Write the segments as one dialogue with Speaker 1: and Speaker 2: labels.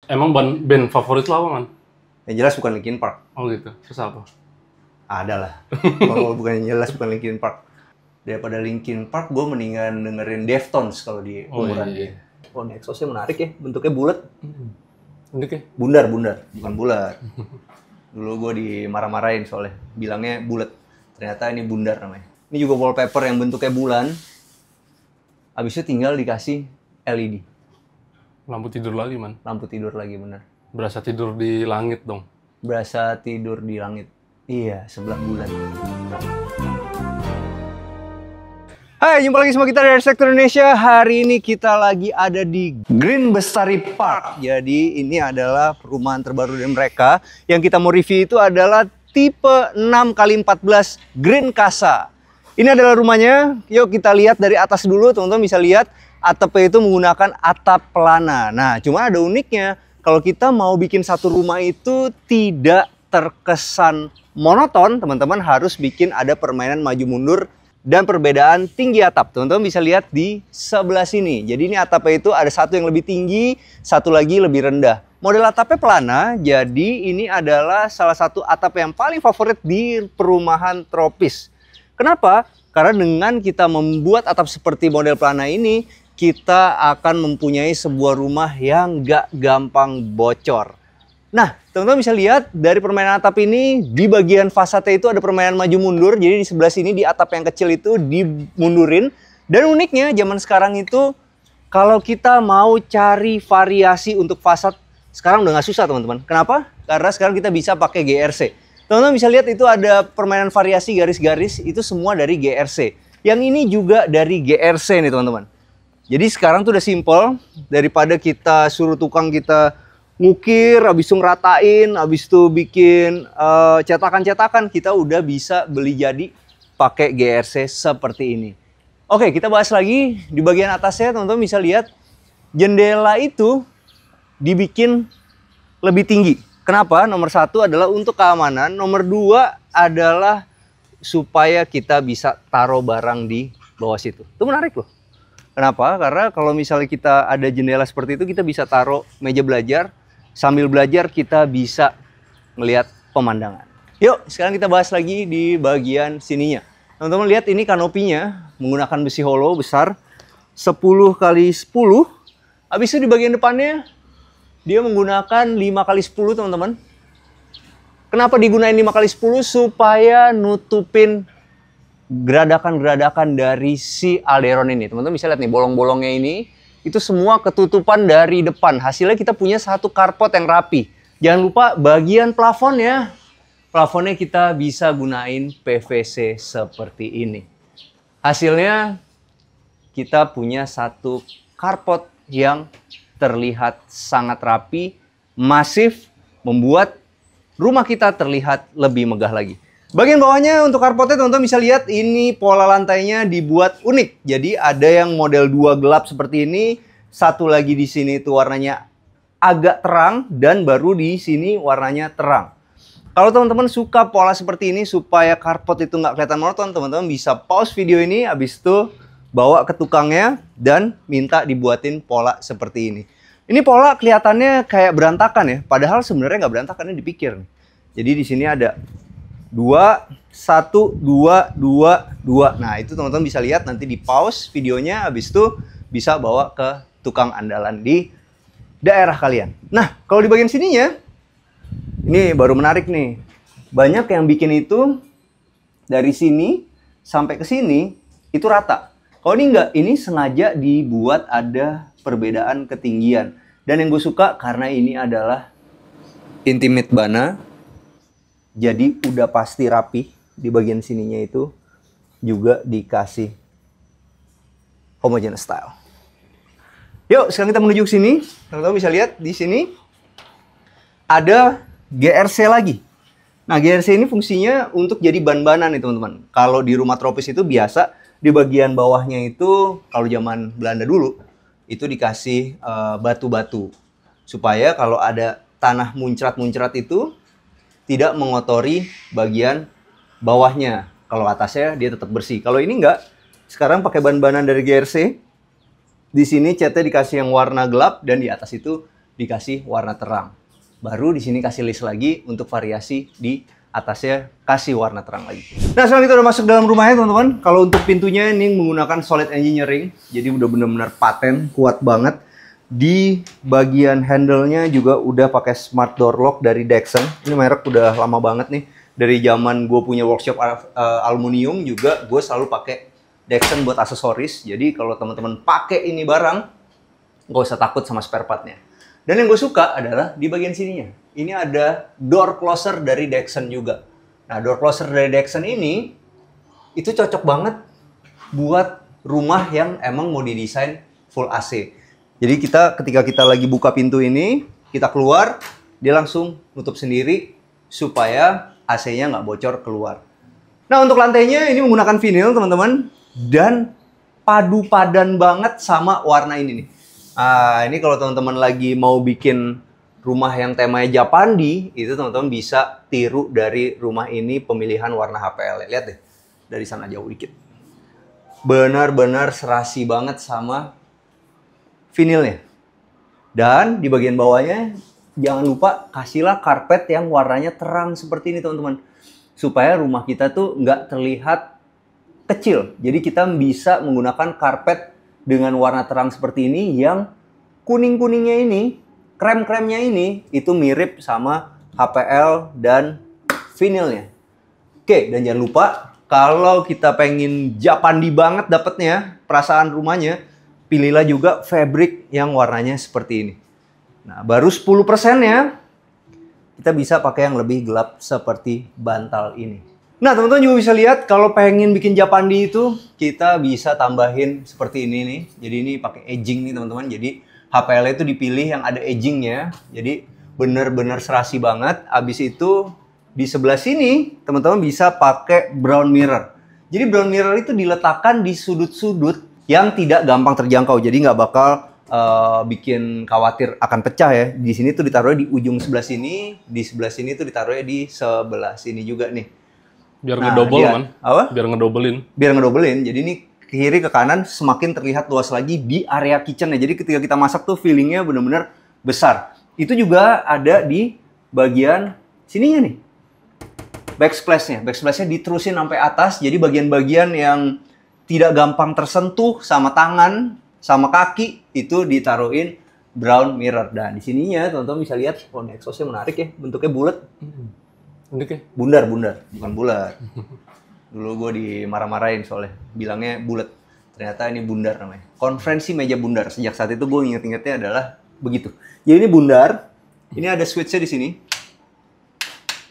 Speaker 1: Emang band favorit lo apa, man?
Speaker 2: Yang jelas bukan Linkin Park.
Speaker 1: Oh gitu. Terus apa?
Speaker 2: Ada lah. Kalau bukan yang jelas bukan Linkin Park. Daripada Linkin Park, gue mendingan dengerin Deftones kalau di umuran dia. Oh, Nexusnya menarik ya, bentuknya bulat.
Speaker 1: Unik ya?
Speaker 2: Bundar, bukan bulat. Dulu gue dimarah-marahin soalnya, bilangnya bulat. Ternyata ini bundar namanya. Ini juga wallpaper yang bentuknya bulan. Habis itu tinggal dikasih LED.
Speaker 1: Lampu tidur lagi, man.
Speaker 2: Lampu tidur lagi, bener.
Speaker 1: Berasa tidur di langit dong.
Speaker 2: Berasa tidur di langit. Iya, sebelah bulan. Hai, jumpa lagi sama kita dari Sektor Indonesia. Hari ini kita lagi ada di Green Bestari Park. Jadi ini adalah perumahan terbaru dari mereka. Yang kita mau review itu adalah tipe 6x14 Green Casa. Ini adalah rumahnya. Yuk kita lihat dari atas dulu, teman-teman bisa lihat. Atapnya itu menggunakan atap pelana. Nah, cuma ada uniknya. Kalau kita mau bikin satu rumah itu tidak terkesan monoton, teman-teman harus bikin ada permainan maju mundur dan perbedaan tinggi atap. Teman-teman bisa lihat di sebelah sini. Jadi ini atapnya itu ada satu yang lebih tinggi, satu lagi lebih rendah. Model atapnya pelana, jadi ini adalah salah satu atap yang paling favorit di perumahan tropis. Kenapa? Karena dengan kita membuat atap seperti model pelana ini, kita akan mempunyai sebuah rumah yang gak gampang bocor. Nah, teman-teman bisa lihat dari permainan atap ini, di bagian fasade itu ada permainan maju mundur. Jadi di sebelah sini di atap yang kecil itu dimundurin. Dan uniknya zaman sekarang itu, kalau kita mau cari variasi untuk fasad, sekarang udah gak susah teman-teman. Kenapa? Karena sekarang kita bisa pakai GRC. Teman-teman bisa lihat itu ada permainan variasi garis-garis, itu semua dari GRC. Yang ini juga dari GRC nih teman-teman. Jadi sekarang tuh udah simple, daripada kita suruh tukang kita ngukir, habis itu ngeratain, habis itu bikin cetakan-cetakan, kita udah bisa beli jadi pakai GRC seperti ini. Oke, kita bahas lagi di bagian atasnya, teman-teman bisa lihat jendela itu dibikin lebih tinggi. Kenapa? Nomor satu adalah untuk keamanan, nomor dua adalah supaya kita bisa taruh barang di bawah situ. Itu menarik loh. Kenapa? Karena kalau misalnya kita ada jendela seperti itu, kita bisa taruh meja belajar. Sambil belajar kita bisa melihat pemandangan. Yuk, sekarang kita bahas lagi di bagian sininya. Teman-teman lihat ini kanopinya menggunakan besi hollow besar 10x10. Habis itu di bagian depannya dia menggunakan 5x10 teman-teman. Kenapa digunakan 5x10? Supaya nutupin geradakan-geradakan dari si alderon ini. Teman-teman bisa lihat nih bolong-bolongnya ini. Itu semua ketutupan dari depan. Hasilnya kita punya satu carport yang rapi. Jangan lupa bagian plafonnya. Plafonnya kita bisa gunain PVC seperti ini. Hasilnya kita punya satu carport yang terlihat sangat rapi, masif, membuat rumah kita terlihat lebih megah lagi. Bagian bawahnya untuk carportnya teman-teman bisa lihat ini pola lantainya dibuat unik. Jadi ada yang model 2 gelap seperti ini, satu lagi di sini itu warnanya agak terang dan baru di sini warnanya terang. Kalau teman-teman suka pola seperti ini supaya carport itu nggak kelihatan monoton, teman-teman bisa pause video ini, habis itu bawa ke tukangnya dan minta dibuatin pola seperti ini. Ini pola kelihatannya kayak berantakan ya, padahal sebenarnya nggak berantakan, ini dipikir nih. Jadi di sini ada 2, 1, 2, 2, 2. Nah, itu teman-teman bisa lihat nanti di pause videonya, habis itu bisa bawa ke tukang andalan di daerah kalian. Nah, kalau di bagian sininya, ini baru menarik nih. Banyak yang bikin itu dari sini sampai ke sini itu rata. Kalau ini enggak, ini sengaja dibuat ada perbedaan ketinggian. Dan yang gue suka karena ini adalah intimate bana. Jadi udah pasti rapi. Di bagian sininya itu juga dikasih homogeneous style. Yuk, sekarang kita menuju ke sini. Teman-teman bisa lihat di sini ada GRC lagi. Nah, GRC ini fungsinya untuk jadi ban-banan nih teman-teman. Kalau di rumah tropis itu biasa di bagian bawahnya itu kalau zaman Belanda dulu itu dikasih batu-batu supaya kalau ada tanah muncrat-muncrat itu tidak mengotori bagian bawahnya. Kalau atasnya dia tetap bersih. Kalau ini enggak. Sekarang pakai ban-banan dari GRC. Di sini catnya dikasih yang warna gelap dan di atas itu dikasih warna terang. Baru di sini kasih list lagi untuk variasi di atasnya kasih warna terang lagi. Nah, sekarang kita udah masuk dalam rumahnya teman-teman. Kalau untuk pintunya ini menggunakan solid engineering, jadi udah benar-benar paten, kuat banget. Di bagian handle-nya juga udah pakai smart door lock dari Dexon. Ini merek udah lama banget nih. Dari zaman gue punya workshop aluminium juga gue selalu pakai Dexon buat aksesoris. Jadi kalau teman-teman pakai ini barang, nggak usah takut sama spare part-nya. Dan yang gue suka adalah di bagian sininya. Ini ada door closer dari Dexon juga. Nah, door closer dari Dexon ini itu cocok banget buat rumah yang emang mau didesain full AC. Jadi ketika kita lagi buka pintu ini, kita keluar, dia langsung nutup sendiri supaya AC-nya nggak bocor keluar. Nah, untuk lantainya ini menggunakan vinyl teman-teman dan padu padan banget sama warna ini nih. Ini kalau teman-teman lagi mau bikin rumah yang temanya Japandi, itu teman-teman bisa tiru dari rumah ini pemilihan warna HPL. Lihat deh, dari sana jauh dikit. Benar-benar serasi banget sama vinilnya. Dan di bagian bawahnya, jangan lupa kasihlah karpet yang warnanya terang seperti ini teman-teman. Supaya rumah kita tuh nggak terlihat kecil. Jadi kita bisa menggunakan karpet dengan warna terang seperti ini yang kuning-kuningnya ini, krem-kremnya ini, itu mirip sama HPL dan vinilnya. Oke, dan jangan lupa, kalau kita pengen Japandi banget dapetnya, perasaan rumahnya, pilihlah juga fabric yang warnanya seperti ini. Nah, baru 10%-nya, kita bisa pakai yang lebih gelap seperti bantal ini. Nah, teman-teman juga bisa lihat kalau pengen bikin Japandi itu kita bisa tambahin seperti ini nih. Jadi ini pakai edging nih teman-teman. Jadi HPL itu dipilih yang ada edgingnya. Jadi bener-bener serasi banget. Abis itu di sebelah sini teman-teman bisa pakai brown mirror. Jadi brown mirror itu diletakkan di sudut-sudut yang tidak gampang terjangkau. Jadi nggak bakal bikin khawatir akan pecah ya. Di sini tuh ditaruhnya di ujung sebelah sini. Di sebelah sini tuh ditaruhnya di sebelah sini juga nih.
Speaker 1: Biar ngedouble man.
Speaker 2: Apa?
Speaker 1: Biar ngedobelin.
Speaker 2: Biar ngedobelin. Jadi ini ke kiri ke kanan semakin terlihat luas lagi di area kitchen-nya. Jadi ketika kita masak tuh feelingnya benar-benar besar. Itu juga ada di bagian sininya nih. Backsplash-nya. Backsplash-nya diterusin sampai atas. Jadi bagian-bagian yang tidak gampang tersentuh sama tangan, sama kaki itu ditaruhin brown mirror. Dan di sininya teman-teman bisa lihat, oh ini exhaust-nya menarik ya. Bentuknya bulat.
Speaker 1: Unik ya?
Speaker 2: Bundar, bukan bulat. Dulu gue dimarah-marahin soalnya, bilangnya bulat. Ternyata ini bundar namanya. Konferensi meja bundar. Sejak saat itu gue inget-ingetnya adalah begitu. Jadi ini bundar. Ini ada switch-nya di sini.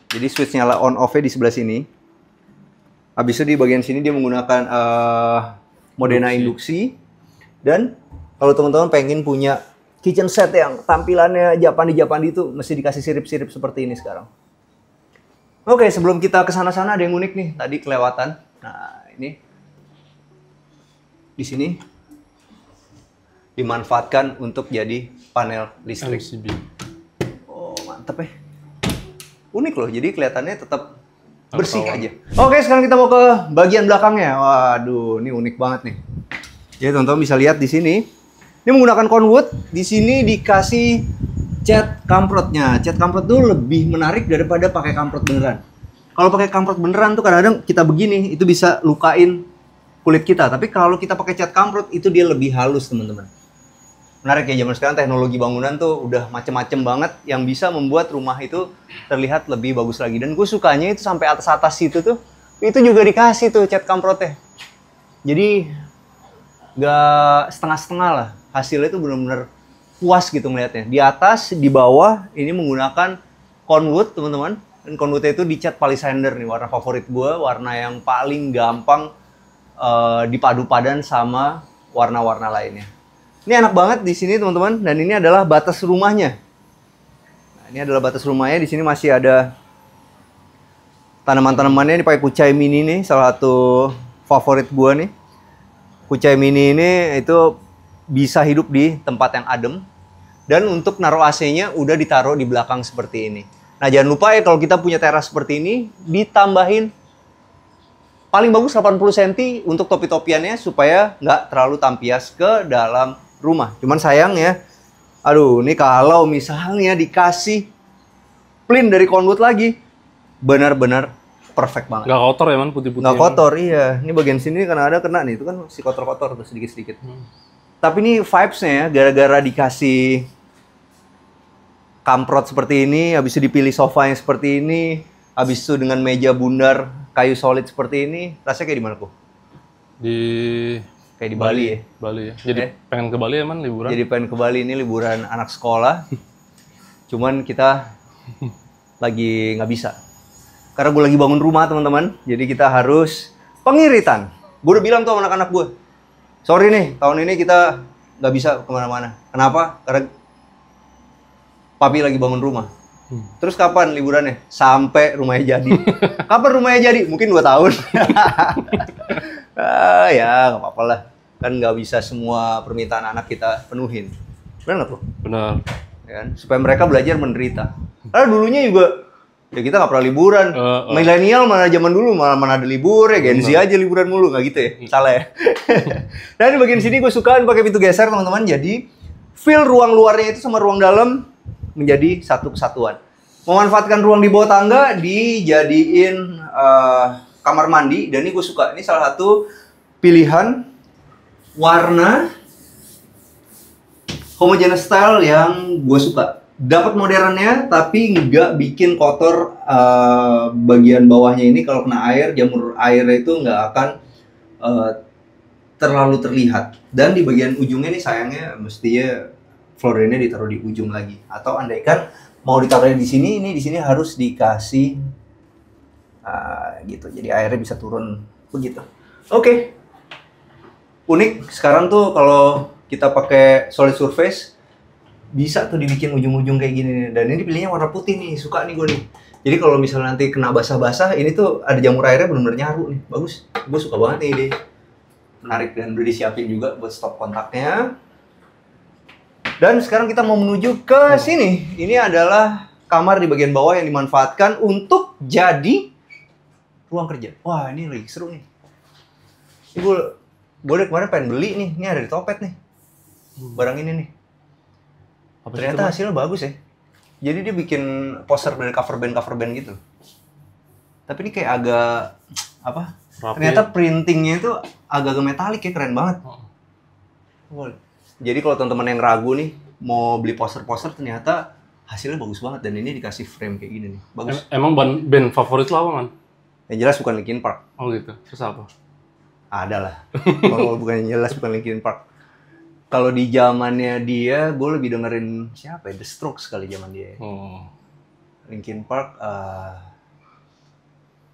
Speaker 2: Jadi switch nyala on off-nya di sebelah sini. Habis itu di bagian sini dia menggunakan Modena induksi. Dan kalau teman-teman pengen punya kitchen set yang tampilannya Japandi itu mesti dikasih sirip-sirip seperti ini sekarang. Oke, sebelum kita ke sana-sana ada yang unik nih, tadi kelewatan. Nah, ini di sini dimanfaatkan untuk jadi panel listrik.
Speaker 1: LCD.
Speaker 2: Oh, mantep ya. Unik loh, jadi kelihatannya tetap bersih aja. Oke, sekarang kita mau ke bagian belakangnya. Waduh, ini unik banget nih. Jadi teman-teman bisa lihat di sini. Ini menggunakan conwood. Di sini dikasih cat kamprotnya. Cat kamprot tuh lebih menarik daripada pakai kamprot beneran. Kalau pakai kamprot beneran tuh kadang-kadang kita begini, itu bisa lukain kulit kita. Tapi kalau kita pakai cat kamprot itu dia lebih halus, teman-teman. Menarik ya, zaman sekarang teknologi bangunan tuh udah macem-macem banget yang bisa membuat rumah itu terlihat lebih bagus lagi. Dan gue sukanya itu sampai atas-atas situ tuh, itu juga dikasih tuh cat kamprotnya. Jadi nggak setengah-setengah lah. Hasilnya itu bener-bener puas gitu ngeliatnya. Di atas, di bawah, ini menggunakan conwood, teman-teman. Dan conwoodnya itu dicat palisander nih, warna favorit gue, warna yang paling gampang dipadu padan sama warna-warna lainnya. Ini enak banget di sini, teman-teman. Dan ini adalah batas rumahnya. Nah, ini adalah batas rumahnya. Di sini masih ada tanaman-tanamannya. Ini pakai kucai mini nih, salah satu favorit gue nih. Kucai mini ini itu bisa hidup di tempat yang adem. Dan untuk naruh AC-nya udah ditaruh di belakang seperti ini. Nah, jangan lupa ya kalau kita punya teras seperti ini, ditambahin paling bagus 80 cm untuk topi-topiannya supaya nggak terlalu tampias ke dalam rumah. Cuman sayang ya, Aduh, ini kalau misalnya dikasih plin dari conwood lagi, benar-benar perfect banget.
Speaker 1: Nggak kotor ya man, putih-putih.
Speaker 2: Nggak kotor, iya. Ini bagian sini karena ada kena nih, itu kan si kotor-kotor tuh sedikit-sedikit. Tapi ini vibes-nya ya, gara-gara dikasih kamprot seperti ini, habis itu dipilih sofa yang seperti ini, habis itu dengan meja bundar kayu solid seperti ini, rasanya kayak di mana kok? Kayak di Bali ya?
Speaker 1: Bali ya. Jadi pengen ke Bali ya man, liburan?
Speaker 2: Jadi pengen ke Bali, ini liburan anak sekolah. Cuman kita lagi nggak bisa. Karena gue lagi bangun rumah teman-teman, jadi kita harus pengiritan. Gue udah bilang tuh sama anak-anak gue, sorry nih, tahun ini kita nggak bisa kemana-mana. Kenapa? Karena papi lagi bangun rumah. Terus kapan liburannya? Sampai rumahnya jadi. Kapan rumahnya jadi? Mungkin 2 tahun. Ya nggak apa-apa lah. Kan nggak bisa semua permintaan anak kita penuhin. Benar nggak tuh?
Speaker 1: Benar.
Speaker 2: Ya kan? Supaya mereka belajar menderita. Karena dulunya juga ya kita nggak pernah liburan. Milenial mana zaman dulu mana ada libur ya, Gen Z aja liburan mulu, nggak gitu ya? Salah ya. Dan di bagian sini gue sukaan pakai pintu geser teman-teman. Jadi feel ruang luarnya itu sama ruang dalam menjadi satu kesatuan. Memanfaatkan ruang di bawah tangga dijadiin kamar mandi, dan ini gue suka. Ini salah satu pilihan warna homogeneous style yang gue suka. Dapat modernnya tapi nggak bikin kotor bagian bawahnya ini. Kalau kena air, jamur airnya itu nggak akan terlalu terlihat. Dan di bagian ujungnya nih sayangnya mestinya flooringnya ditaruh di ujung lagi. Atau andaikan mau ditaruhnya di sini, ini di sini harus dikasih gitu. Jadi airnya bisa turun begitu. Oke. Unik. Sekarang tuh kalau kita pakai solid surface bisa tuh dibikin ujung-ujung kayak gini nih. Dan ini pilihnya warna putih nih, suka nih gue nih. Jadi kalau misalnya nanti kena basah-basah, ini tuh ada jamur airnya benar-benar nyaru nih. Bagus, gue suka banget nih ide. Menarik, dan udah disiapin juga buat stop kontaknya. Dan sekarang kita mau menuju ke sini. Ini adalah kamar di bagian bawah yang dimanfaatkan untuk jadi ruang kerja. Wah, ini lagi seru nih. Ini gue dari kemarin pengen beli nih. Ini ada di Topet nih. Barang ini nih. Ternyata hasilnya bagus ya. Jadi dia bikin poster dari cover band gitu. Tapi ini kayak agak apa? Rapi. Ternyata printingnya itu agak metalik ya, keren banget. Jadi kalau teman-teman yang ragu nih mau beli poster-poster, ternyata hasilnya bagus banget, dan ini dikasih frame kayak gini nih. Bagus.
Speaker 1: Emang band favorit lo apa man?
Speaker 2: Yang jelas bukan Linkin Park.
Speaker 1: Oh gitu. Terus apa?
Speaker 2: Ada lah. Kalau bukan yang jelas bukan Linkin Park. Kalau di zamannya dia, gue lebih dengerin siapa ya? The Strokes kali zaman dia. Linkin Park,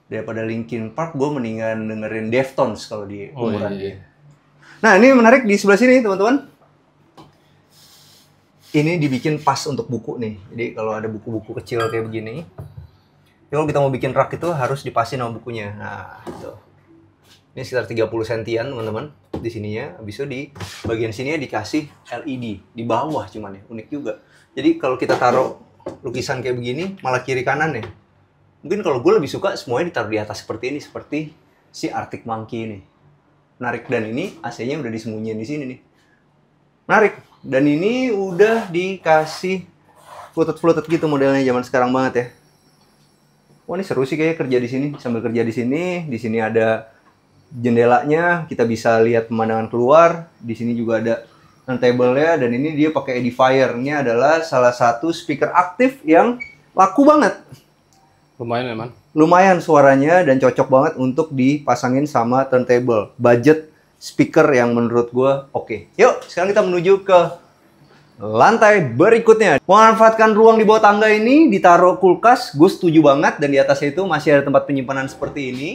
Speaker 2: daripada Linkin Park, gue mendingan dengerin Deftones kalau di umuran dia. Nah, ini menarik di sebelah sini, teman-teman. Ini dibikin pas untuk buku nih. Jadi kalau ada buku-buku kecil kayak begini, kalau kita mau bikin rak itu harus dipasin sama bukunya. Nah, itu. Ini sekitar 30 sentian, teman-teman. Di sininya, habis itu di bagian sini dikasih LED di bawah, cuman ya unik juga. Jadi kalau kita taruh lukisan kayak begini, malah kiri kanan ya. Mungkin kalau gue lebih suka semuanya ditaruh di atas seperti ini, seperti si Arctic Monkey ini. Menarik, dan ini AC-nya udah disembunyiin di sini nih. Menarik, dan ini udah dikasih fluted gitu modelnya, zaman sekarang banget ya. Wah, ini seru sih kayaknya kerja di sini. Sambil kerja di sini ada jendelanya, kita bisa lihat pemandangan keluar. Di sini juga ada turntable-nya, dan ini dia pakai edifier. Ini adalah salah satu speaker aktif yang laku banget.
Speaker 1: Lumayan ya man?
Speaker 2: Lumayan suaranya, dan cocok banget untuk dipasangin sama turntable. Budget speaker yang menurut gue oke. Yuk, sekarang kita menuju ke lantai berikutnya. Memanfaatkan ruang di bawah tangga ini, ditaruh kulkas, gue setuju banget. Dan di atasnya itu masih ada tempat penyimpanan seperti ini.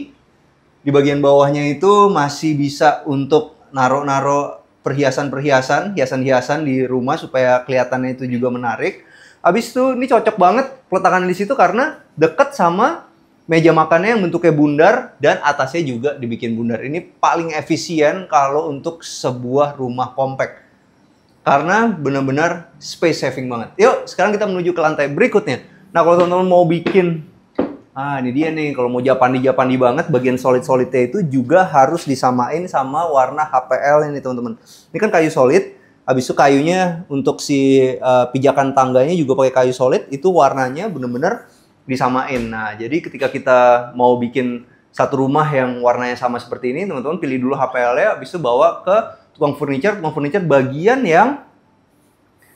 Speaker 2: Di bagian bawahnya itu masih bisa untuk naruh-naruh perhiasan-perhiasan, hiasan-hiasan di rumah supaya kelihatannya itu juga menarik. Habis itu ini cocok banget peletakan di situ karena deket sama meja makannya yang bentuknya bundar, dan atasnya juga dibikin bundar. Ini paling efisien kalau untuk sebuah rumah compact. Karena benar-benar space saving banget. Yuk, sekarang kita menuju ke lantai berikutnya. Nah, kalau teman-teman mau bikin ini dia nih, kalau mau japandi banget, bagian solid-solidnya itu juga harus disamain sama warna HPL ini, teman-teman. Ini kan kayu solid, Habis itu kayunya untuk si pijakan tangganya juga pakai kayu solid, itu warnanya bener-bener disamain. Nah, jadi ketika kita mau bikin satu rumah yang warnanya sama seperti ini, teman-teman pilih dulu HPL-nya, habis itu bawa ke tukang furniture bagian yang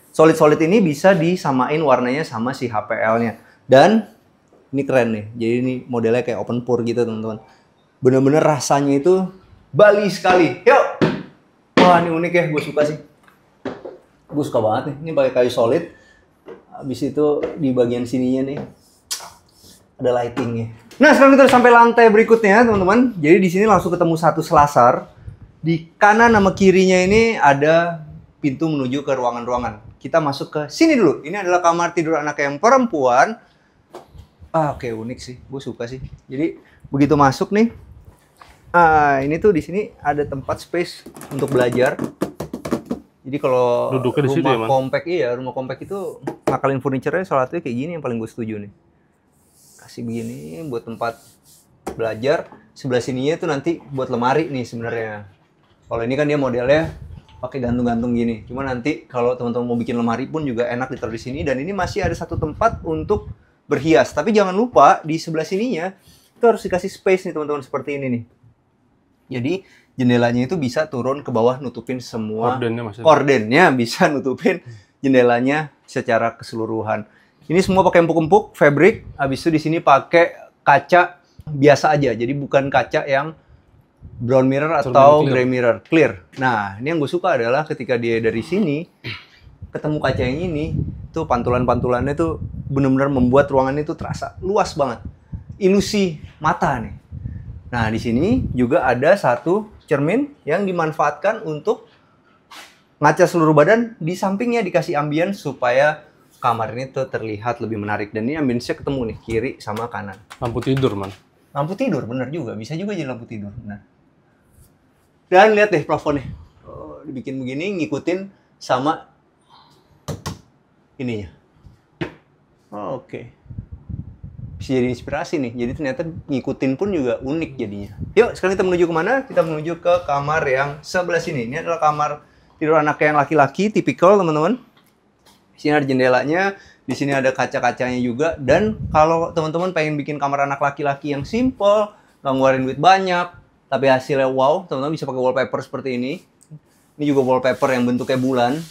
Speaker 2: solid-solid ini bisa disamain warnanya sama si HPL-nya. Dan ini keren nih, jadi ini modelnya kayak open pour gitu teman-teman. Bener-bener rasanya itu Bali sekali. Yuk! Wah, ini unik ya, gue suka sih. Gue suka banget nih, ini pakai kayu solid. Habis itu di bagian sininya nih ada lightingnya. Nah, sekarang kita udah sampai lantai berikutnya, teman-teman. Jadi di sini langsung ketemu satu selasar. Di kanan sama kirinya ini ada pintu menuju ke ruangan-ruangan. Kita masuk ke sini dulu. Ini adalah kamar tidur anak yang perempuan. Oke, unik sih. Gue suka sih. Jadi begitu masuk nih, ini tuh di sini ada tempat space untuk belajar. Jadi kalau
Speaker 1: Duduknya di situ ya, Man?
Speaker 2: kompak, iya, rumah kompak itu ngakalin furniture-nya salah satunya kayak gini yang paling gue setuju nih. Kasih begini buat tempat belajar. Sebelah sininya tuh nanti buat lemari nih sebenarnya. Kalau ini kan dia modelnya pakai gantung-gantung gini. Cuma nanti kalau teman-teman mau bikin lemari pun juga enak ditaruh di sini. Dan ini masih ada satu tempat untuk berhias. Tapi jangan lupa di sebelah sininya itu harus dikasih space nih teman-teman seperti ini nih. Jadi jendelanya itu bisa turun ke bawah nutupin semua kordennya bisa nutupin jendelanya secara keseluruhan. Ini semua pakai empuk-empuk fabric. Habis itu di sini pakai kaca biasa aja. Jadi bukan kaca yang brown mirror atau grey mirror, clear. Nah, ini yang gue suka adalah ketika dia dari sini ketemu kaca yang ini, tuh pantulan-pantulannya tuh benar-benar membuat ruangan itu terasa luas banget. Ilusi mata nih. Nah, di sini juga ada satu cermin yang dimanfaatkan untuk ngaca seluruh badan. Di sampingnya dikasih ambience supaya kamar ini tuh terlihat lebih menarik. Dan ini ambience-nya ketemu nih, kiri sama kanan.
Speaker 1: Lampu tidur, Man.
Speaker 2: Lampu tidur, bener juga. Bisa juga jadi lampu tidur, bener. Dan lihat deh plafonnya. Oh, dibikin begini, ngikutin sama ininya. Oh, oke. Bisa jadi inspirasi nih. Jadi ternyata ngikutin pun juga unik jadinya. Yuk, sekarang kita menuju kemana? Kita menuju ke kamar yang sebelah sini. Ini adalah kamar tidur anak yang laki-laki, tipikal teman-teman. Di sini ada jendelanya, di sini ada kaca-kacanya juga. Dan kalau teman-teman pengen bikin kamar anak laki-laki yang simple, nggak ngeluarin duit banyak, tapi hasilnya wow, teman-teman bisa pakai wallpaper seperti ini. Ini juga wallpaper yang bentuknya bulan.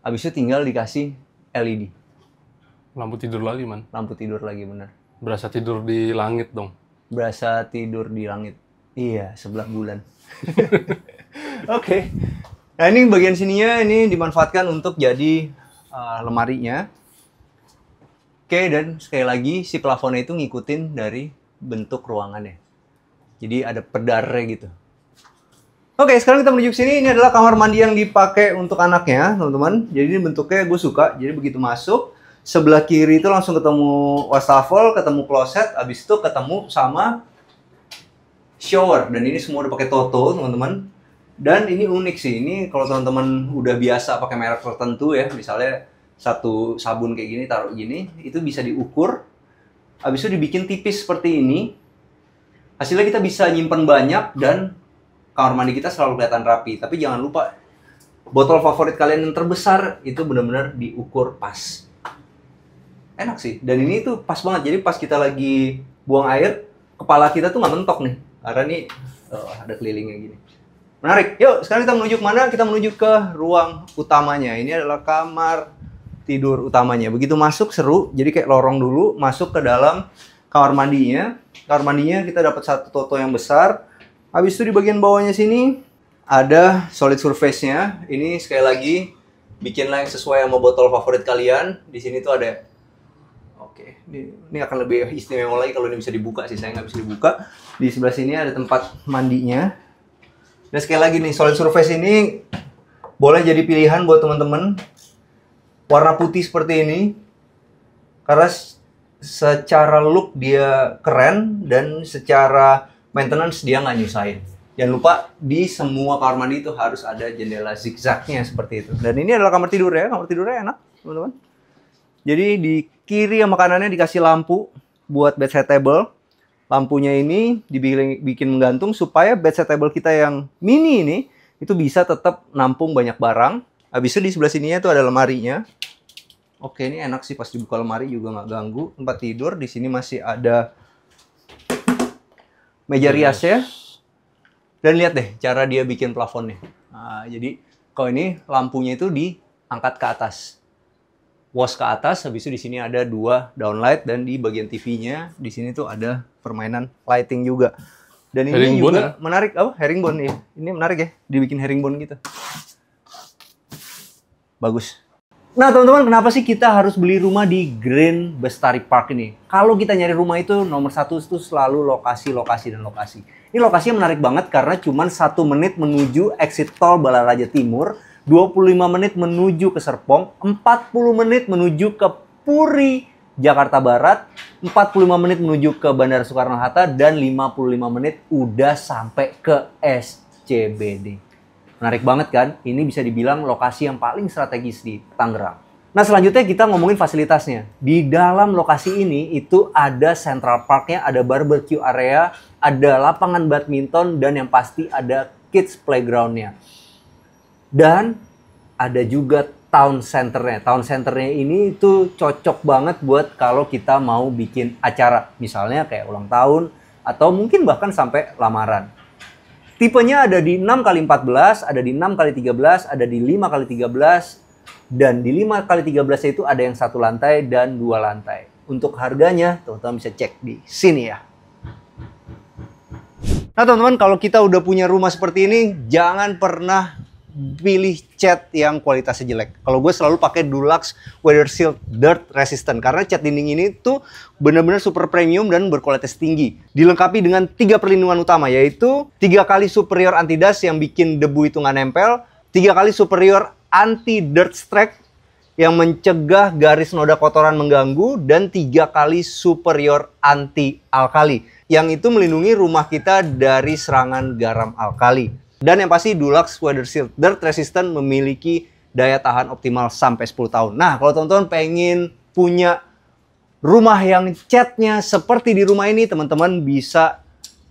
Speaker 2: Habis itu tinggal dikasih LED.
Speaker 1: Lampu tidur lagi, Man.
Speaker 2: Lampu tidur lagi, bener.
Speaker 1: Berasa tidur di langit dong.
Speaker 2: Berasa tidur di langit. Iya, sebelah bulan. Oke. Nah, ini bagian sininya ini dimanfaatkan untuk jadi lemarinya. Oke, dan sekali lagi si plafonnya itu ngikutin dari bentuk ruangannya. Jadi ada pedarnya gitu. Oke, sekarang kita menuju ke sini. Ini adalah kamar mandi yang dipakai untuk anaknya, teman-teman. Jadi ini bentuknya gue suka. Jadi begitu masuk, sebelah kiri itu langsung ketemu wastafel, ketemu kloset, habis itu ketemu sama shower. Dan ini semua udah pakai Toto, teman-teman. Dan ini unik sih. Ini kalau teman-teman udah biasa pakai merek tertentu ya, misalnya satu sabun kayak gini taruh gini, itu bisa diukur. Habis itu dibikin tipis seperti ini. Hasilnya kita bisa nyimpen banyak dan kamar mandi kita selalu kelihatan rapi. Tapi jangan lupa botol favorit kalian yang terbesar itu benar-benar diukur pas. Enak sih. Dan ini tuh pas banget. Jadi pas kita lagi buang air, kepala kita tuh nggak mentok nih. Karena nih ada kelilingnya gini. Menarik. Yuk, sekarang kita menuju ke mana? Kita menuju ke ruang utamanya. Ini adalah kamar tidur utamanya. Begitu masuk seru. Jadi kayak lorong dulu, masuk ke dalam kamar mandinya. Kamar mandinya kita dapat satu Toto yang besar. Habis itu di bagian bawahnya sini ada solid surface-nya. Ini sekali lagi bikinlah yang sesuai sama botol favorit kalian. Di sini tuh ada. Oke, ini akan lebih istimewa lagi kalau ini bisa dibuka sih. Saya nggak bisa dibuka. Di sebelah sini ada tempat mandinya. Dan sekali lagi nih, solid surface ini boleh jadi pilihan buat teman-teman. Warna putih seperti ini. Karena secara look dia keren dan secara maintenance dia nggak nyusahin. Jangan lupa di semua kamar mandi itu harus ada jendela zigzagnya seperti itu. Dan ini adalah kamar tidur ya. Kamar tidurnya enak, teman-teman. Jadi di kiri sama kanannya dikasih lampu buat bedside table. Lampunya ini dibikin menggantung supaya bedside table kita yang mini ini itu bisa tetap nampung banyak barang. Habis itu di sebelah sininya itu ada lemarinya. Oke, ini enak sih pas dibuka lemari juga nggak ganggu tempat tidur. Di sini masih ada meja riasnya. Dan lihat deh cara dia bikin plafonnya. Nah, jadi kalau ini lampunya itu diangkat ke atas. Was ke atas, habis itu di sini ada 2 downlight dan di bagian TV-nya di sini tuh ada permainan lighting juga. Dan ini
Speaker 1: herringbone
Speaker 2: juga menarik, herringbone ya. Ini menarik ya, dibikin herringbone gitu. Bagus. Nah teman-teman, kenapa sih kita harus beli rumah di Green Bestari Park ini? Kalau kita nyari rumah itu nomor 1 itu selalu lokasi, lokasi, dan lokasi. Ini lokasinya menarik banget karena cuma 1 menit menuju exit tol Balaraja Timur, 25 menit menuju ke Serpong, 40 menit menuju ke Puri, Jakarta Barat, 45 menit menuju ke Bandara Soekarno-Hatta, dan 55 menit udah sampai ke SCBD. Menarik banget kan? Ini bisa dibilang lokasi yang paling strategis di Tangerang. Nah selanjutnya kita ngomongin fasilitasnya. Di dalam lokasi ini itu ada Central Park-nya, ada barbecue area, ada lapangan badminton, dan yang pasti ada kids playground-nya. Dan ada juga town center-nya. Town center-nya ini itu cocok banget buat kalau kita mau bikin acara. Misalnya kayak ulang tahun, atau mungkin bahkan sampai lamaran. Tipenya ada di 6x14, ada di 6x13, ada di 5x13, dan di 5x13 itu ada yang 1 lantai dan 2 lantai. Untuk harganya, teman-teman bisa cek di sini ya. Nah teman-teman, kalau kita udah punya rumah seperti ini, jangan pernah pilih cat yang kualitasnya jelek. Kalau gue selalu pakai Dulux Weather Shield Dirt Resistant karena cat dinding ini tuh benar-benar super premium dan berkualitas tinggi. Dilengkapi dengan 3 perlindungan utama, yaitu 3 kali superior anti dust yang bikin debu itu nggak nempel, 3 kali superior anti dirt strike yang mencegah garis noda kotoran mengganggu, dan 3 kali superior anti alkali yang itu melindungi rumah kita dari serangan garam alkali. Dan yang pasti Dulux Weather Shield Dirt Resistant memiliki daya tahan optimal sampai 10 tahun. Nah, kalau teman-teman pengen punya rumah yang catnya seperti di rumah ini, teman-teman bisa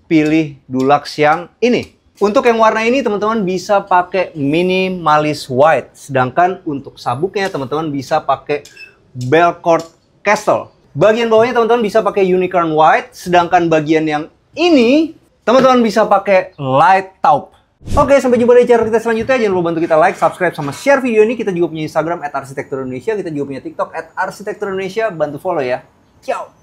Speaker 2: pilih Dulux yang ini. Untuk yang warna ini, teman-teman bisa pakai Minimalist White. Sedangkan untuk sabuknya, teman-teman bisa pakai Belcourt Castle. Bagian bawahnya, teman-teman bisa pakai Unicorn White. Sedangkan bagian yang ini, teman-teman bisa pakai Light Taupe. Oke, sampai jumpa di channel kita selanjutnya. Jangan lupa bantu kita like, subscribe, sama share video ini. Kita juga punya Instagram @arsitekturindonesia. Kita juga punya TikTok @arsitekturindonesia. Bantu follow ya. Ciao!